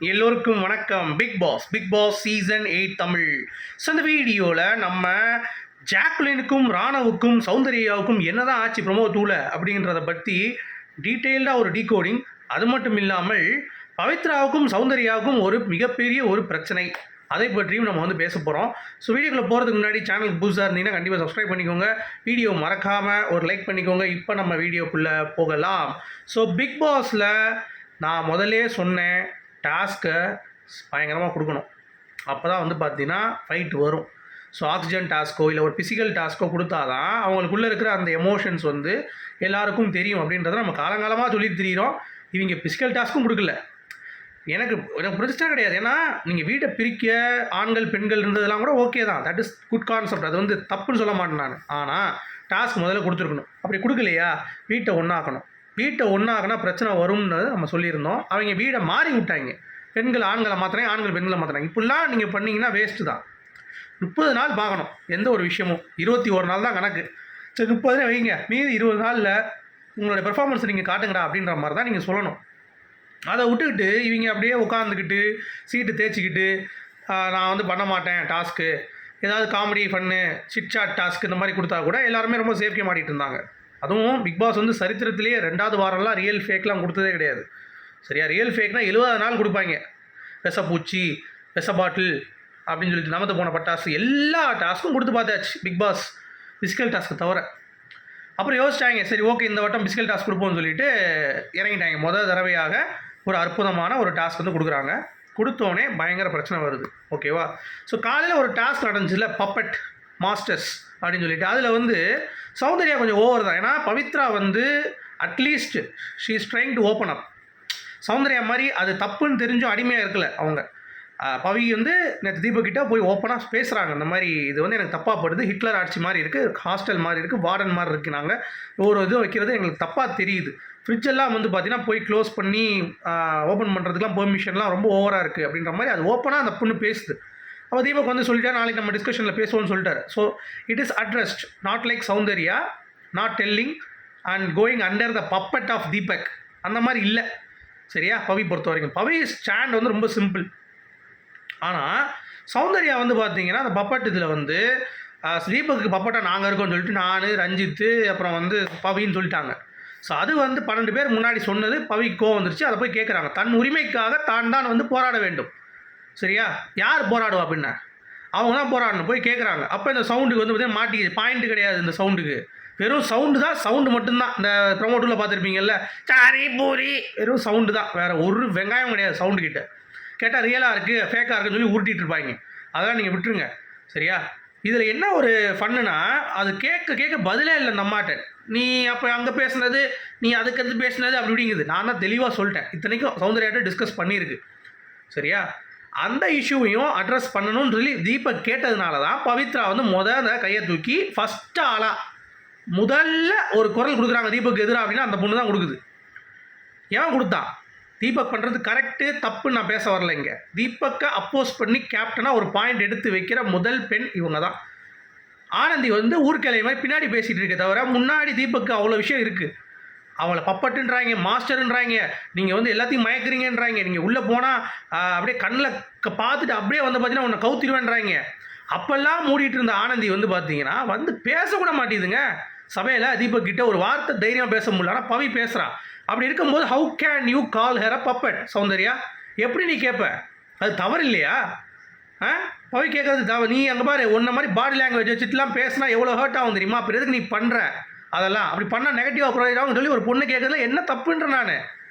எல்லோருக்கும் வணக்கம். Bigg Boss season 8 Tamil. So இந்த வீடியோவில் நம்ம ஜாக்குலினுக்கும் ராணவுக்கும் சௌந்தர்யாவுக்கும் என்னதான் ஆச்சு ப்ரோமோ 2ல அப்படின்றத பற்றி டீட்டெயில்டாக ஒரு டீகோடிங். அது மட்டும் இல்லாமல் பவித்ராவுக்கும் சௌந்தர்யாவுக்கும் ஒரு மிகப்பெரிய ஒரு பிரச்சனை, அதை பற்றியும் நம்ம வந்து பேச போகிறோம். ஸோ வீடியோக்குள்ளே போகிறதுக்கு முன்னாடி சேனலுக்கு புதுசாக இருந்தீங்கன்னா கண்டிப்பாக சப்ஸ்கிரைப் பண்ணிக்கோங்க, வீடியோ மறக்காமல் ஒரு லைக் பண்ணிக்கோங்க. இப்போ நம்ம வீடியோக்குள்ளே போகலாம். ஸோ பிக் பாஸில் நான் முதல்லே சொன்னேன், டாஸ்க்கை பயங்கரமாக கொடுக்கணும். அப்போ தான் வந்து பார்த்தீங்கன்னா ஃபைட் வரும். ஸோ ஆக்சிஜன் டாஸ்க்கோ இல்லை ஒரு ஃபிசிக்கல் டாஸ்க்கோ கொடுத்தா தான் அவங்களுக்குள்ளே இருக்கிற அந்த எமோஷன்ஸ் வந்து எல்லாருக்கும் தெரியும் அப்படின்றத நம்ம காலங்காலமாக சொல்லி தெரிகிறோம். இவங்க ஃபிசிக்கல் டாஸ்க்கும் கொடுக்கல. எனக்கு பிரச்சனை கிடையாது. ஏன்னா நீங்கள் வீட்டை பிரிக்க ஆண்கள் பெண்கள் இருந்ததெல்லாம் கூட ஓகே தான், தட் இஸ் குட் கான்செப்ட். அது வந்து தப்புன்னு சொல்ல மாட்டேன் நான். ஆனால் டாஸ்க் முதல்ல கொடுத்துருக்கணும். அப்படி கொடுக்கலையா, வீட்டை ஒன்றாக்கணும். வீட்டை ஒன்றாக்கினா பிரச்சனை வரும்னு நம்ம சொல்லியிருந்தோம். அவங்க வீடை மாறி விட்டாங்க. பெண்கள் ஆண்களை மாற்றுறாங்க, ஆண்கள் பெண்களை மாற்றுறாங்க. இப்படிலாம் நீங்கள் பண்ணிங்கன்னா வேஸ்ட்டு தான். 30 நாள் பார்க்கணும் எந்த ஒரு விஷயமும். 21 நாள் தான் கணக்கு. சரி 30 வைங்க, மீதி 20 நாளில் உங்களோட பெர்ஃபார்மன்ஸ் நீங்கள் காட்டுங்கடா அப்படின்ற மாதிரி தான் நீங்கள் சொல்லணும். அதை விட்டுக்கிட்டு இவங்க அப்படியே உட்காந்துக்கிட்டு சீட்டு தேய்ச்சிக்கிட்டு நான் வந்து பண்ண மாட்டேன் டாஸ்க்கு, ஏதாவது காமெடி ஃபன்னு சிட்சாட் டாஸ்க் இந்த மாதிரி கொடுத்தா கூட எல்லாருமே ரொம்ப சேஃப்டியாக மாட்டிகிட்டு இருந்தாங்க. அதுவும் பிக் பாஸ் வந்து சரித்திரத்திலேயே 2வது வாரம்லாம் ரியல் ஃபேக்லாம் கொடுத்ததே கிடையாது. சரியா, ரியல் ஃபேக்னால் 70 நாள் கொடுப்பாங்க. விஷப்பூச்சி, விஷ பாட்டில் அப்படின்னு சொல்லிட்டு நமத்து போன பட்டாசு எல்லா டாஸ்க்கும் கொடுத்து பார்த்தாச்சு பிக் பாஸ், பிசிக்கல் டாஸ்க்கு தவிர. அப்புறம் யோசிச்சாங்க, சரி ஓகே இந்த வட்டம் பிசிக்கல் டாஸ்க் கொடுப்போம்னு சொல்லிட்டு இறங்கிட்டாங்க. முதல் தடவையாக ஒரு அற்புதமான ஒரு டாஸ்க் வந்து கொடுக்குறாங்க. கொடுத்தோடனே பயங்கர பிரச்சனை வருது. ஓகேவா. ஸோ காலையில் ஒரு டாஸ்க் நடந்துச்சுல, பப்பட் மாஸ்டர்ஸ் அப்படின்னு சொல்லிட்டு, அதில் வந்து சௌந்தர்யா கொஞ்சம் ஓவர் தான். ஏன்னா பவித்ரா வந்து at least she is trying to open up. Soundarya மாதிரி அது தப்புன்னு தெரிஞ்சும் அடிமையாக இருக்கல அவங்க. பவி வந்து நேற்று தீபக்கிட்ட போய் ஓப்பனாக பேசுகிறாங்க. இந்த மாதிரி இது வந்து எனக்கு தப்பாக படுது, ஹிட்லர் ஆட்சி மாதிரி இருக்குது, ஹாஸ்டல் மாதிரி இருக்குது, வார்டன் மாதிரி இருக்குது, நாங்கள் ஒரு இது வைக்கிறது எங்களுக்கு தப்பாக தெரியுது, ஃப்ரிட்ஜெல்லாம் வந்து பார்த்தீங்கன்னா போய் க்ளோஸ் பண்ணி ஓப்பன் பண்ணுறதுக்குலாம் பெர்மிஷன்லாம் ரொம்ப ஓவராக இருக்குது அப்படின்ற மாதிரி அது ஓப்பனாக அந்த பொண்ணு பேசுது. அப்போ தீபக் வந்து சொல்லிட்டா, நாளைக்கு நம்ம டிஸ்கஷனில் பேசுவோம்னு சொல்லிட்டாரு. So it is addressed, not like Soundarya not telling and going under the puppet of Deepak. அந்த மாதிரி இல்லை. சரியா, பவி பொறுத்த வரைக்கும் பவி ஸ்டாண்ட் வந்து ரொம்ப சிம்பிள். ஆனால் சௌந்தர்யா வந்து பார்த்தீங்கன்னா அந்த பப்பட் இதில் வந்து தீபக்கு பப்பட்டா நாங்கள் இருக்கோம்னு சொல்லிட்டு நான், ரஞ்சித்து, அப்புறம் வந்து பவின்னு சொல்லிட்டாங்க. ஸோ அது வந்து 12 பேர் முன்னாடி சொன்னது பவிக்கு கோவம் வந்துருச்சு. அதை போய் கேட்குறாங்க. தன் உரிமைக்காக தான் வந்து போராட வேண்டும். சரியா, யார் போராடுவா அப்படின்னா அவங்க தான் போராடணும். போய் கேட்குறாங்க. அப்போ இந்த சவுண்டுக்கு வந்து பார்த்தீங்கன்னா மாட்டிக்கிது. பாயிண்ட்டு கிடையாது இந்த சவுண்டுக்கு, வெறும் சவுண்டு தான். சவுண்டு மட்டும்தான். இந்த ப்ரொமோட்டில் பார்த்துருப்பீங்கல்ல, சாரி பூரி, வெறும் சவுண்டு தான், வேறு ஒரு வெங்காயம் கிடையாது சவுண்டு கிட்ட. கேட்டால் ரியலாக இருக்குது ஃபேக்காக இருக்குன்னு சொல்லி உருட்டிகிட்டு இருப்பாங்க. அதெல்லாம் நீங்கள் விட்டுருங்க. சரியா, இதில் என்ன ஒரு ஃபன்னுனா, அது கேட்க கேட்க பதிலே இல்லை இந்த அம்மாட்ட. நீ அப்போ அங்கே பேசுனது, நீ அதுக்கு பேசுனது அப்படி இப்படிங்குது. நான் தான் தெளிவாக சொல்லிட்டேன். இத்தனைக்கும் சௌந்தர்யாட்ட டிஸ்கஸ் பண்ணியிருக்கு. சரியா, அந்த இஷ்யூவையும் அட்ரஸ் பண்ணணும்னு சொல்லி தீபக் கேட்டதுனால தான் பவித்ரா வந்து அந்த கையை தூக்கி ஃபஸ்ட்டு ஆளாக முதல்ல ஒரு குரல் கொடுக்குறாங்க தீபக் எதிராக. அப்படின்னா அந்த பொண்ணு தான் கொடுக்குது. ஏன் கொடுத்தான்? தீபக் பண்ணுறது கரெக்டு தப்புன்னு நான் பேச வரல. இங்கே தீபக்கை அப்போஸ் பண்ணி கேப்டனாக ஒரு பாயிண்ட் எடுத்து வைக்கிற முதல் பெண் இவங்க தான். ஆனந்தி வந்து ஊர்க்கிளை மாதிரி பின்னாடி பேசிகிட்டு இருக்க தவிர முன்னாடி தீபக்கு அவ்வளோ விஷயம் இருக்குது. அவளை பப்பட்டுன்றாங்க, மாஸ்டருன்றாங்க, நீங்கள் வந்து எல்லாத்தையும் மயக்கிறீங்கன்றாங்க, நீங்கள் உள்ளே போனால் அப்படியே கண்ணில் பார்த்துட்டு அப்படியே வந்து பார்த்தீங்கன்னா உன்னை கவுத்திடுவேன்றாங்க. அப்போல்லாம் மூடிட்டு இருந்த ஆனந்தி வந்து பார்த்தீங்கன்னா வந்து பேசக்கூட மாட்டேதுங்க சபையில். தீபக் கிட்ட ஒரு வார்த்தை தைரியமாக பேச முடியல. ஆனால் பவி பேசுகிறான். அப்படி இருக்கும்போது how can you call her a puppet Soundarya? எப்படி நீ கேட்ப? அது தவறு இல்லையா? பவி கேட்கறது நீ அங்கே பாரு, உன்ன மாதிரி பாடி லாங்குவேஜ் வச்சுட்டுலாம் பேசினா எவ்வளோ ஹர்ட் ஆகும் தெரியுமா? அப்புறம் எதுக்கு நீ பண்ணுற அதெல்லாம்? அப்படி பண்ணால் நெகட்டிவாக ப்ரொவைட் சொல்லி ஒரு பொண்ணு கேட்கறதுல என்ன தப்புன்ற நான்.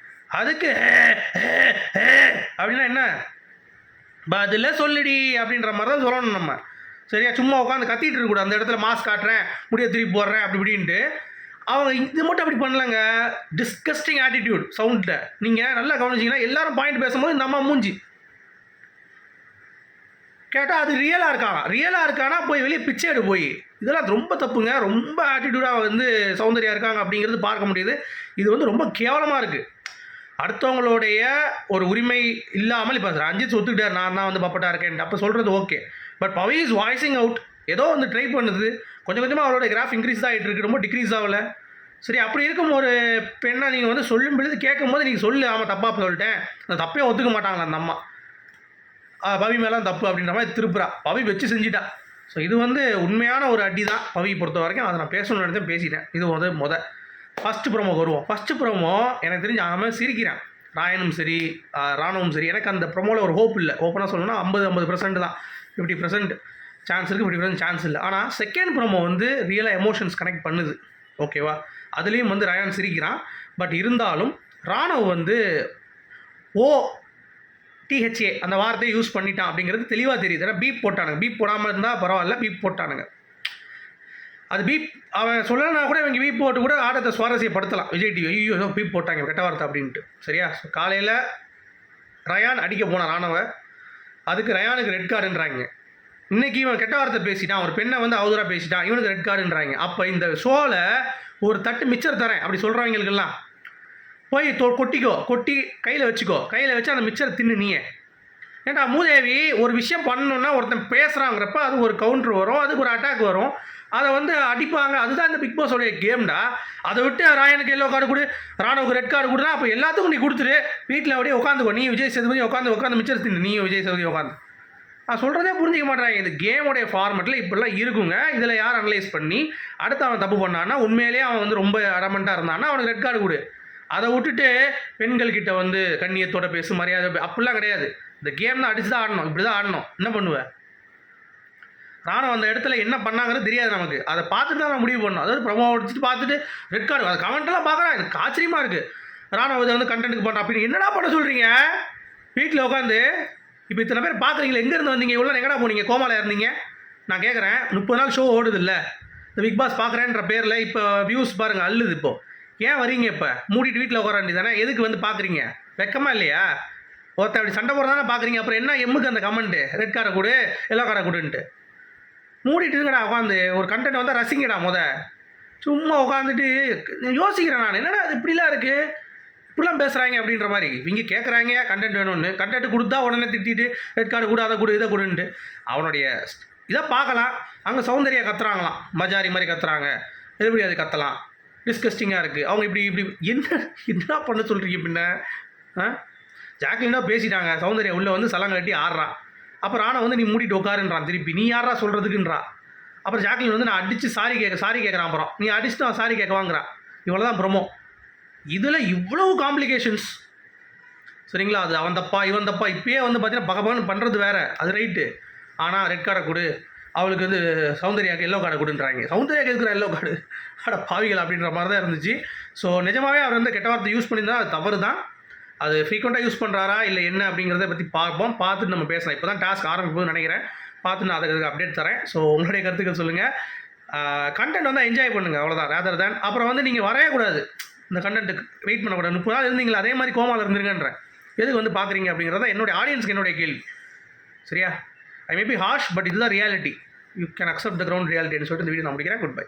அதுக்கு அப்படின்னா என்ன பதில சொல்லிடி அப்படின்ற மாதிரி தான் சொல்லணும் நம்ம. சரியா, சும்மா உட்காந்து கத்திட்டு இருக்கக்கூடாது. அந்த இடத்துல மாஸ்க் காட்டுறேன், முடிய திருப்பி போடுறேன் அப்படி இப்படின்ட்டு. அவங்க இது மட்டும் அப்படி பண்ணலங்க. டிஸ்கஸ்டிங் ஆட்டிடியூட் சவுண்டில் நீங்கள் நல்லா கவனிச்சிங்கன்னா எல்லாரும் பாயிண்ட் பேசும்போது இந்த அம்மா மூஞ்சி கேட்டால் அது ரியலாக இருக்கானா போய் வெளியே பிச்சை எடு போய். இதெல்லாம் ரொம்ப தப்புங்க. ரொம்ப ஆட்டிடியூடாக வந்து சௌந்தர்யா இருக்காங்க அப்படிங்கிறது பார்க்க முடியுது. இது வந்து ரொம்ப கேவலமாக இருக்குது. அடுத்தவங்களுடைய ஒரு உரிமை இல்லாமல் இப்போ ரஞ்சித் ஒத்துக்கிட்டார், நான் தான் வந்து பப்பட்டா இருக்கேன் அப்போ சொல்கிறது okay. But Pavi is voicing out. ஏதோ வந்து ட்ரை பண்ணுது. கொஞ்சம் கொஞ்சமாக அவரோட கிராஃப் இன்க்ரீஸ் தான் ஆகிட்டு இருக்கு, ரொம்ப டிக்ரீஸ் ஆகலை. சரி, அப்படி இருக்கும் ஒரு பெண்ணை நீங்கள் வந்து சொல்லும் பொழுது கேட்கும்போது நீங்கள் சொல்லு, ஆமாம் தப்பாக சொல்லிட்டேன், அந்த தப்பே ஒத்துக்க மாட்டாங்களா அந்த அம்மா. பவி மேலே தப்பு அப்படின்ற மாதிரி திருப்புறா, பவி வச்சு செஞ்சிட்டா. ஸோ இது வந்து உண்மையான ஒரு அடி தான் பவி பொறுத்த வரைக்கும். அதை நான் பேசணும்னு நினச்சேன், பேசிட்டேன். இது வந்து ஃபஸ்ட்டு ப்ரோமோக்கு வருவோம். ஃபஸ்ட்டு ப்ரோமோ எனக்கு தெரிஞ்சு அவன் சிரிக்கிறான், ராயனும் சரி ராணுவும் சரி. எனக்கு அந்த ப்ரோமோவில் ஒரு ஹோப் இல்லை. ஓப்பனாக சொல்லணும்னா 50% தான், 50% சான்ஸ் இருக்குது, 50% சான்ஸ் இல்லை. ஆனால் செகண்ட் ப்ரோமோ வந்து ரியலாக எமோஷன்ஸ் கனெக்ட் பண்ணுது, ஓகேவா. அதுலேயும் வந்து ராயன் சிரிக்கிறான். பட் இருந்தாலும் ராணுவ வந்து டிஹெச்ஏ அந்த வார்த்தையை யூஸ் பண்ணிட்டான் அப்படிங்கிறது தெளிவாக தெரியுது. ஏன்னா பீப் போட்டானுங்க, பீப் போடாமல் இருந்தால் பரவாயில்ல, பீப் போட்டானுங்க. அது பீப் அவன் சொல்லலைன்னா கூட இவங்க பீப் போட்டு கூட ஆட்டத்தை சுவாரஸ்யப்படுத்தலாம். விஜய் டிவி ஐயோ ஏதோ பீப் போட்டாங்க கெட்ட வார்த்தை அப்படின்ட்டு. சரியா. ஸோ காலையில் ரயான் அடிக்க போனான் ராணுவ, அதுக்கு ரயானுக்கு ரெட் கார்டுன்றாங்க. இன்றைக்கி இவன் கெட்ட வார்த்தை பேசிட்டான், ஒரு பெண்ணை வந்து அவதூறாக பேசிட்டான், இவனுக்கு ரெட் கார்டுன்றாங்க. அப்போ இந்த ஷோவில் ஒரு தட்டு மிச்சர் தரேன் அப்படி சொல்கிறவங்களுக்கெல்லாம் போய் கொட்டிக்கோ, கொட்டி கையில் வச்சுக்கோ, கையில் வச்சு அந்த மிச்சரை தின்னு நீயே. ஏன்டா மூதேவி, ஒரு விஷயம் பண்ணணுன்னா ஒருத்தன் பேசுகிறாங்கிறப்ப அது ஒரு கவுண்ட்ரு வரும், அதுக்கு ஒரு அட்டாக் வரும், அதை வந்து அடிப்பாங்க. அதுதான் இந்த பிக் பாஸோடைய கேம்டா. அதை விட்டு ராயனுக்கு எல்லோ கார்டு கொடு, ராணுவுக்கு ரெட் கார்டு கொடுனா அப்போ எல்லாத்துக்கும் நீ கொடுத்துரு, வீட்டில் அப்படியே உட்காந்துக்கோ. நீ விஜய் சேதுபதி உட்காந்து மிச்சர் தின்னு, நீயும் விஜய் சேதுபதி உட்காந்து. நான் சொல்கிறதே புரிஞ்சிக்க மாட்டேறாங்க. இந்த கேமோடைய ஃபார்மெட்டில் இப்படிலாம் இருக்குங்க. இதில் யார் அனலைஸ் பண்ணி அடுத்து அவன் தப்பு பண்ணான்னா, உண்மையிலேயே அவன் வந்து ரொம்ப அடமெண்ட்டாக இருந்தான்னா அவனுக்கு ரெட் கார்டு கொடு. அதை விட்டுட்டு பெண்கள்கிட்ட வந்து கண்ணியத்தோட பேசு, மரியாதை அப்படிலாம் கிடையாது. இந்த கேம் தான் அடிச்சு தான் ஆடணும், இப்படி தான் ஆடணும். என்ன பண்ணுவேன், ராணுவ அந்த இடத்துல என்ன பண்ணாங்கிறது தெரியாது நமக்கு. அதை பார்த்துட்டு தான் நான் முடிவு பண்ணணும். அதாவது ப்ரமோ அடிச்சுட்டு பார்த்துட்டு ரெட் கார்டு, அது கமெண்ட்லாம் பார்க்குறேன், எனக்கு ஆச்சரியமாக இருக்குது. ராணுவ இதை வந்து கண்டென்ட்டுக்கு பண்ணுறேன் அப்படின்னு என்னடா பண்ண சொல்கிறீங்க? வீட்டில் உட்காந்து இப்போ இத்தனை பேர் பார்க்குறீங்களா, எங்கேருந்து வந்தீங்க, இவ்வளோ எங்கடா போனீங்க, கோமாவில் இருந்தீங்க? நான் கேட்குறேன், 30 நாள் ஷோ ஓடுது இல்லை இந்த பிக் பாஸ் பார்க்குறேன்ற பேரில், இப்போ வியூஸ் பாருங்கள் அள்ளுது. இப்போது ஏன் வரீங்க? இப்போ மூடிட்டு வீட்டில் உட்கார வேண்டியது தானே, எதுக்கு வந்து பார்க்குறீங்க? வெக்கமா இல்லையா? ஒருத்தர் அப்படி சண்டை போடுறதானே பார்க்குறீங்க, அப்புறம் என்ன எம்முக்கு அந்த கமெண்ட்டு ரெட் கார்டை கொடு எல்லோ கார்டை கொடுன்ட்டு மூடிட்டு இருக்கடா. உட்காந்து ஒரு கண்டென்ட் வந்தால் ரசிங்கடா. சும்மா உட்காந்துட்டு யோசிக்கிறேன் நான், என்னடா அது இப்படிலாம் இருக்குது, இப்படிலாம் பேசுகிறாங்க அப்படின்ற மாதிரி. இவங்க கேட்குறாங்க கண்டென்ட் வேணும்னு, கண்டென்ட் கொடுத்தா உடனே திட்டிட்டு ரெட் கார்டு கொடு, அதை கொடு, இதை கொடுன்ட்டு அவனுடைய இதை பார்க்கலாம். அங்கே சௌந்தர்யா கத்துறாங்களாம், மஜாரி மாதிரி கத்துறாங்க, எப்படி அது கத்தலாம், டிஸ்கஸ்டிங்காக இருக்குது. அவங்க இப்படி என்ன பண்ண சொல்கிறீங்க பின்ன? ஜாக்லினா பேசிட்டாங்க, சௌந்தர்யா உள்ளே வந்து சலங்க கட்டி ஆடுறான். அப்புறம் ராணா வந்து நீ மூடிட்டு உட்காருன்றான், திருப்பி நீ யாரா சொல்கிறதுக்குன்றான். அப்புறம் ஜாக்லின் வந்து நான் அடித்து சாரி கேட்குறான், அப்புறம் நீ அடிச்சுட்டு நான் சாரி கேட்க வாங்குறான். இவ்வளோ தான் ப்ரொமோ. இதில் இவ்வளவு காம்ப்ளிகேஷன்ஸ், சரிங்களா. அது அவன் தப்பா இவன் தப்பா, இப்போயே வந்து பார்த்தீங்கன்னா பகவான் பண்ணுறது வேறு, அது ரைட்டு. ஆனால் ரெட் கார்டை கொடு, அவளுக்கு வந்து சௌந்தர்யாவுக்கு எல்லோ கார்டை கொடுன்றாங்க. சௌந்தர்யாவுக்கு இருக்கிற எல்லோ கார்டு அட பாவிகள் அப்படின்ற மாதிரி தான் இருந்துச்சு. ஸோ நிஜமாகவே அவர் வந்து கெட்ட வார்த்தை யூஸ் பண்ணியிருந்தால் அது தவறு தான். அது ஃப்ரீக்வெண்ட்டாக யூஸ் பண்ணுறாரா இல்லை என்ன அப்படிங்கிறத பற்றி பார்ப்போம், பார்த்துட்டு நம்ம பேசலாம். இப்போ தான் டாஸ்க் ஆரம்பிப்போம்னு நினைக்கிறேன், பார்த்து நான் அதுக்கு அப்டேட் தரேன். ஸோ உங்களுடைய கருத்துக்கள் சொல்லுங்கள். கண்டென்ட் வந்து என்ஜாய் பண்ணுங்கள், அவ்வளோதான். ரேதர் தேன் அப்புறம் வந்து நீங்கள் வரவே கூடாது, இந்த கண்டென்ட்டுக்கு வெயிட் பண்ணக்கூடாது. 30 நாள் இருந்தீங்களா அதே மாதிரி கோமாவில் இருந்துருங்கன்றேன். எதுக்கு வந்து பார்க்குறீங்க அப்படிங்கிறத என்னுடைய ஆடியன்ஸ்க்கு என்னுடைய கேள்வி. சரியா. I may be harsh, but இதுதான் reality. You can accept the ground ரியாலிட்டின்னு சொல்லிட்டு இந்த வீடியோ நான் முடிக்கிறேன். Good by.